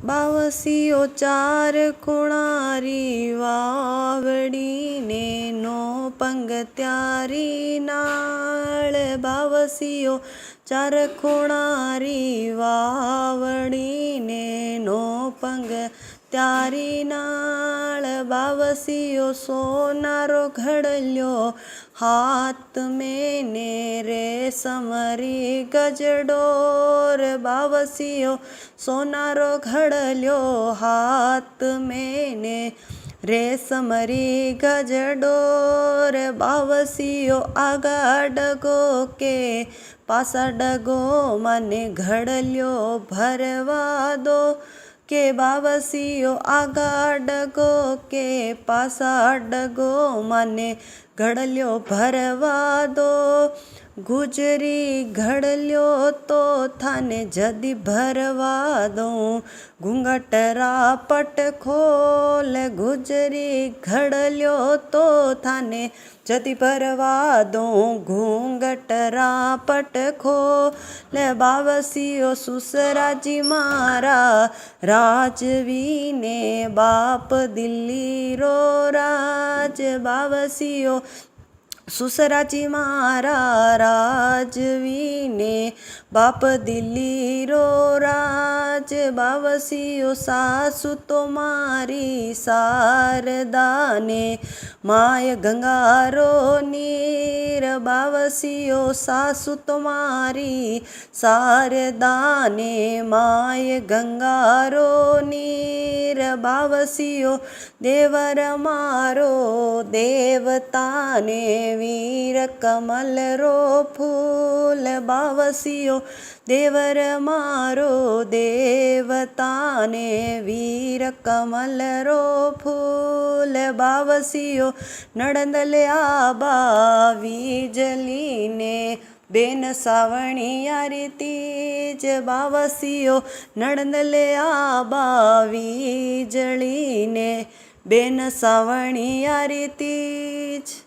બાવસીઓ ચાર કુણારી વાવડીને નો પંગ ત્યારી નાળ. બાવસીઓ ચાર કુણારી વાવડીને નો પંગ ત્યારી નાળ. બાવસીઓ સોનારો ઘડલ્યો હાથ મેને રેશમરી ગજડોર. બાવસીઓ સોનારો ઘડલ્યો હાથ મેને રેશમરી ગજડોર. બાવસીઓ આગા ડગો કે પાછા ડગો મને ઘડલ્યો ભરવા દો. કે બાવસીઓ આગા ડગો કે પાછા ડગો મને ઘડલ્યો ભરવા દો. ગુજરી ઘડલ્યો તો થાને જદી ભરવા દઉં. ઘૂંઘટ રાપટ ખોલ. ગુજરી ઘડલ્યો તો થાને જદી ભરવા દઉં. ઘૂંઘટ રાપટ ખોલ. બાવસીઓ સુસરાજી મારા રાજવીને બાપ દિલ્હી રો રાજ. બાવસીઓ સુસરાજી મારા રાજવીને બાપ દિલ્હી રો રાજ. બાવસીઓ સાસુ તો મારી શારદાને માય ગંગારો નીર. બાવસીઓ સાસુ તો મારી શારદાને માય ગંગારો નીર. બાવસીઓ દેવર મારો દેવતાને વીર કમલ રો ફૂલ. બાવસીઓ દેવર મારો દેવતાને વીર કમલ રો ફૂલ. બાવસીઓ નણંદ લ્યા વીજળીને બેન સાવણિયારી તીજ. બાવસીઓ નણંદ લ્યા વીજળીને બેન સાવણિયારી તીજ.